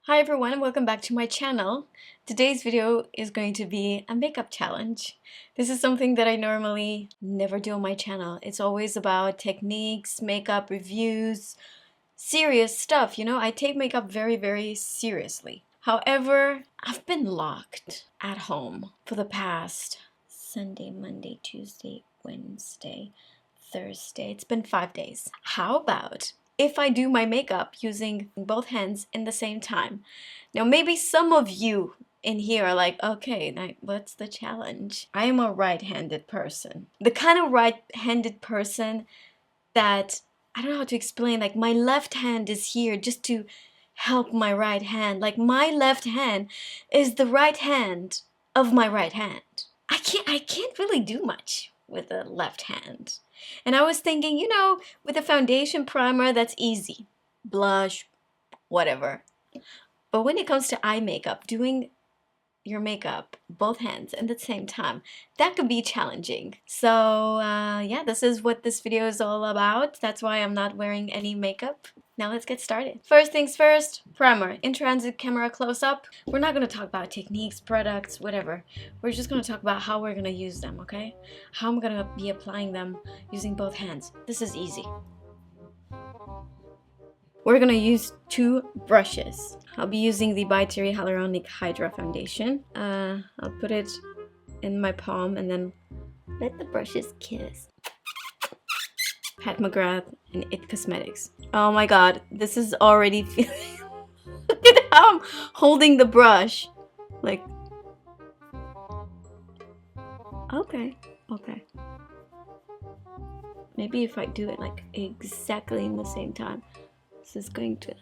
Hi everyone and welcome back to my channel. Today's video is going to be a makeup challenge. This is something that I normally never do on my channel. It's always about techniques, makeup reviews, serious stuff. You know, I take makeup very seriously. However, I've been locked at home for the past Sunday, Monday, Tuesday, Wednesday, Thursday. It's been 5 days. How about if I do my makeup using both hands in the same time? Now, maybe some of you in here are like, okay, what's the challenge? I am a right-handed person. The kind of right-handed person that, I don't know how to explain, like my left hand is here just to help my right hand. Like my left hand is the right hand of my right hand. I can't really do much with the left hand. And I was thinking, you know, with a foundation primer, that's easy. Blush, whatever. But when it comes to eye makeup, doing your makeup, both hands at the same time, that could be challenging. So yeah, this is what this video is all about. That's why I'm not wearing any makeup. Now let's get started. First things first, primer. In transit, camera close up. We're not going to talk about techniques, products, whatever. We're just going to talk about how we're going to use them, okay? How I'm going to be applying them using both hands. This is easy. We're going to use 2 brushes. I'll be using the veeeery Hyaluronic Hydra Foundation. I'll put it in my palm and then let the brushes kiss. Pat McGrath and It Cosmetics. Oh my god, this is already feeling... Look at how I'm holding the brush. Like... Okay. Maybe if I do it like exactly in the same time. This is going to...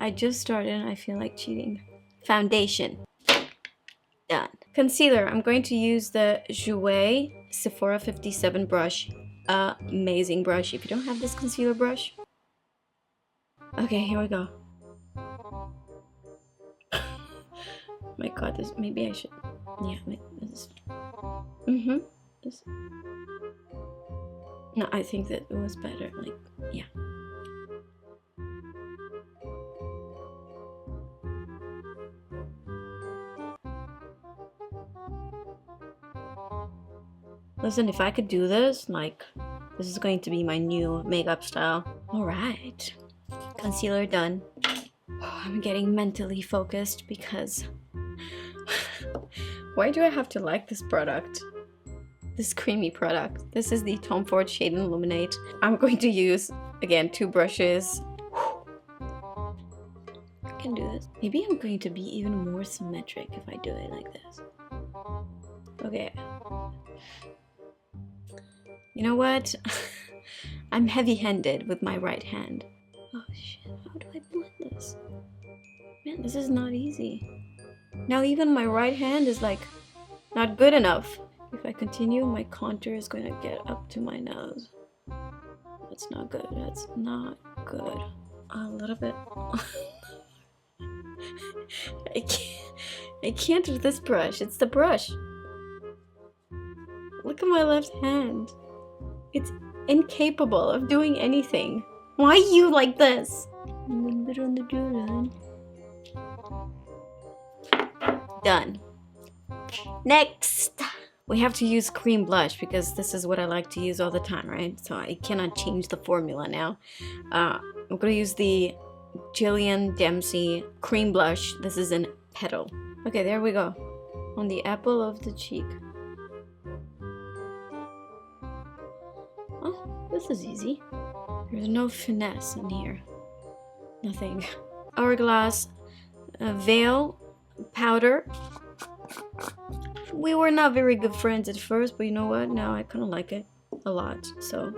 I just started and I feel like cheating. Foundation. Done. Concealer. I'm going to use the Jouer Sephora 57 brush. Amazing brush. If you don't have this concealer brush. Okay, here we go. My god, this... Maybe I should... Yeah, like this. This... No, I think that it was better. Like, yeah. Listen, if I could do this, like, this is going to be my new makeup style. Alright. Concealer done. Oh, I'm getting mentally focused because... Why do I have to like this product? This creamy product. This is the Tom Ford Shade Illuminate. I'm going to use, again, 2 brushes. I can do this. Maybe I'm going to be even more symmetric if I do it like this. Okay. You know what? I'm heavy-handed with my right hand. Oh shit, how do I blend this? Man, this is not easy. Now even my right hand is like not good enough. If I continue, my contour is going to get up to my nose. That's not good. That's not good. A little bit. I can't with this brush. It's the brush. Look at my left hand. It's incapable of doing anything. Why are you like this? Done. Next, we have to use cream blush because this is what I like to use all the time, right? So I cannot change the formula now. I'm gonna use the Jillian Dempsey cream blush. This is in Petal. Okay, there we go. On the apple of the cheek. Oh, this is easy. There's no finesse in here. Nothing. Hourglass Veil powder. We were not very good friends at first, but you know what? Now I kind of like it a lot. So,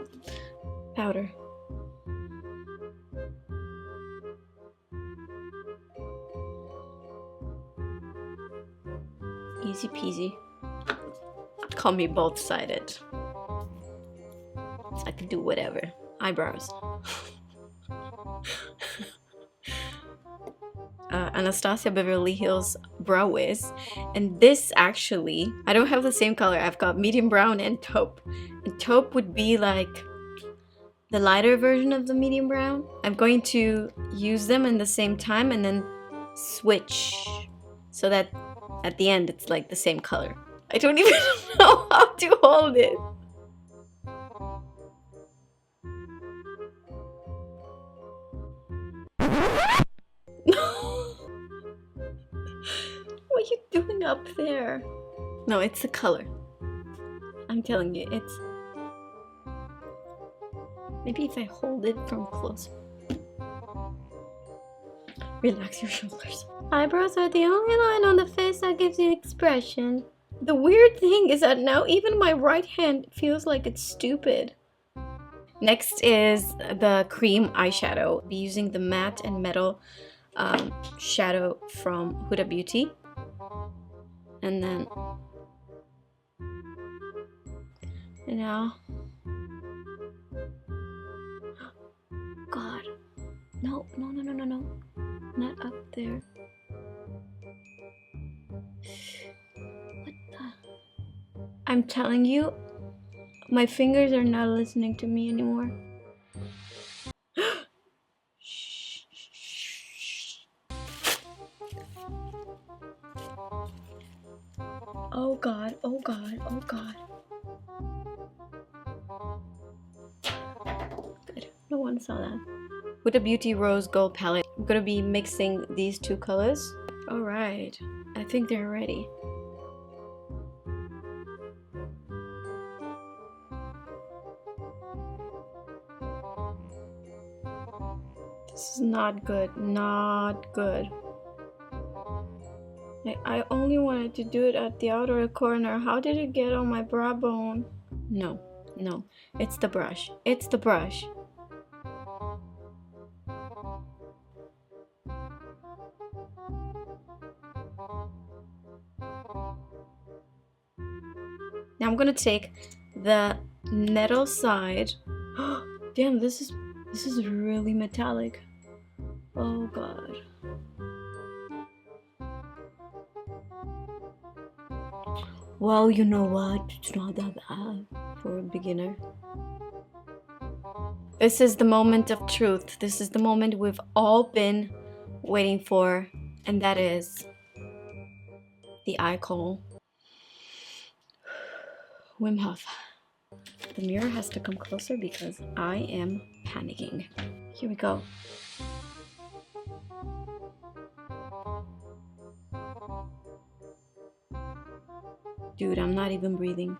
powder. Easy peasy. Call me both-sided. I can do whatever. Eyebrows. Anastasia Beverly Hills Brow Wiz, and this actually, I don't have the same color. I've got medium brown and taupe, and taupe would be like the lighter version of the medium brown. I'm going to use them in the same time and then switch so that at the end it's like the same color. I don't even know how to hold it. What are you doing up there? No, it's the color. I'm telling you, it's... Maybe if I hold it from close. Relax your shoulders. Eyebrows are the only line on the face that gives you expression. The weird thing is that now even my right hand feels like it's stupid. Next is the cream eyeshadow. I'll be using the matte and metal shadow from Huda Beauty. And then... And now... God. No, no, no, no, no, no. Not up there. What the? I'm telling you, my fingers are not listening to me anymore. Oh God, oh God, oh God. Good, no one saw that. With the Beauty Rose Gold palette, I'm gonna be mixing these two colors. Alright, I think they're ready. This is not good, not good. I only wanted to do it at the outer corner. How did it get on my brow bone? No, no, it's the brush. It's the brush. Now I'm gonna take the metal side. Damn, this is really metallic. Oh God. Well, you know what? It's not that bad for a beginner. This is the moment of truth. This is the moment we've all been waiting for, and that is the eye kohl. Wim Hof. The mirror has to come closer because I am panicking. Here we go. Dude, I'm not even breathing.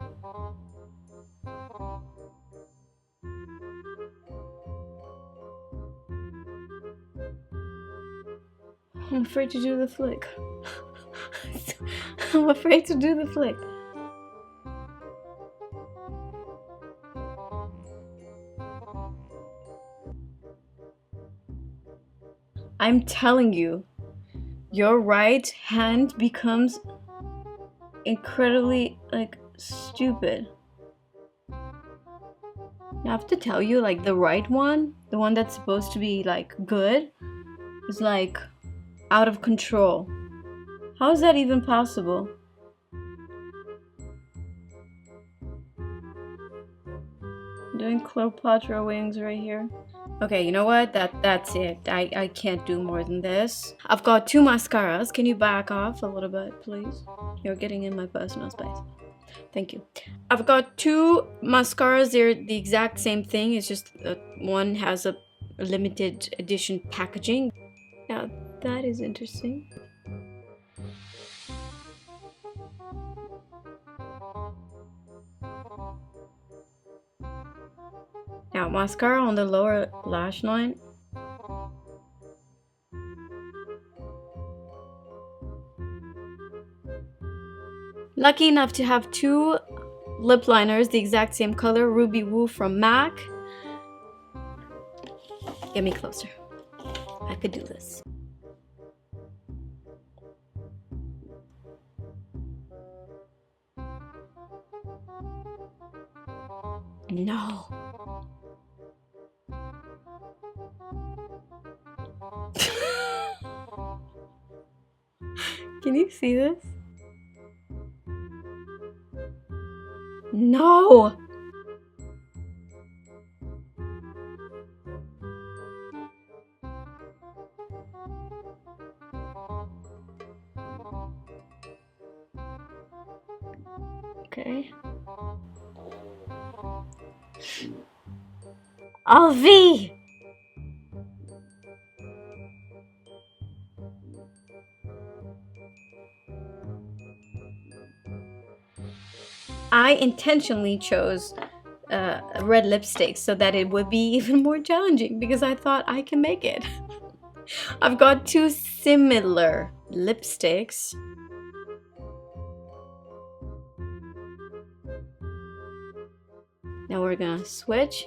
I'm afraid to do the flick. I'm afraid to do the flick. I'm telling you, your right hand becomes incredibly like stupid. I have to tell you, like the right one, the one that's supposed to be like good, is like out of control. How is that even possible? I'm doing Cleopatra wings right here. Okay, you know what? That's it. I can't do more than this. I've got two mascaras. Can you back off a little bit, please? You're getting in my personal space. Thank you. I've got two mascaras. They're the exact same thing. It's just one has a limited edition packaging. Now, that is interesting. Now, mascara on the lower lash line. Lucky enough to have two lip liners, the exact same color, Ruby Woo from MAC. Get me closer. I could do this. No. Can you see this? No! Okay. Alvi! I intentionally chose a red lipstick so that it would be even more challenging because I thought I can make it. I've got two similar lipsticks. Now we're gonna switch.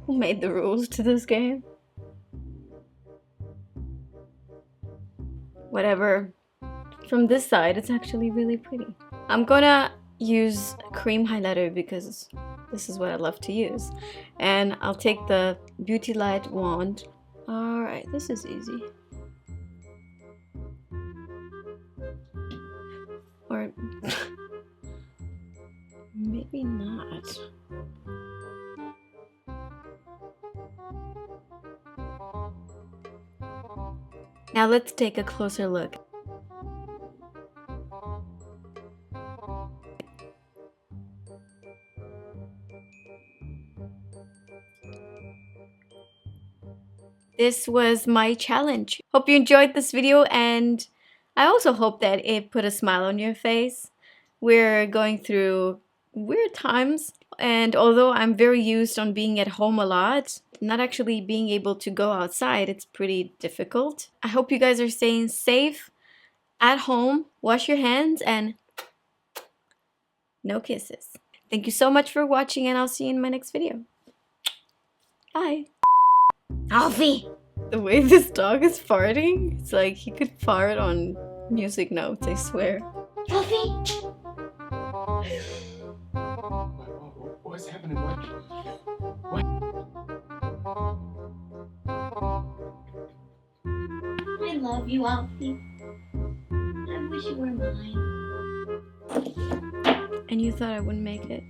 Who made the rules to this game? Whatever. From this side, it's actually really pretty. I'm gonna use cream highlighter because this is what I love to use. And I'll take the Beauty Light wand. Alright, this is easy. Or maybe not. Now let's take a closer look. This was my challenge. Hope you enjoyed this video, and I also hope that it put a smile on your face. We're going through weird times, and although I'm very used on being at home a lot, not actually being able to go outside, it's pretty difficult. I hope you guys are staying safe at home. Wash your hands and no kisses. Thank you so much for watching, and I'll see you in my next video. Bye. Alfie! The way this dog is farting, it's like he could fart on music notes, I swear. Alfie! What's happening? What? I love you, Alfie. I wish you were mine. And you thought I wouldn't make it?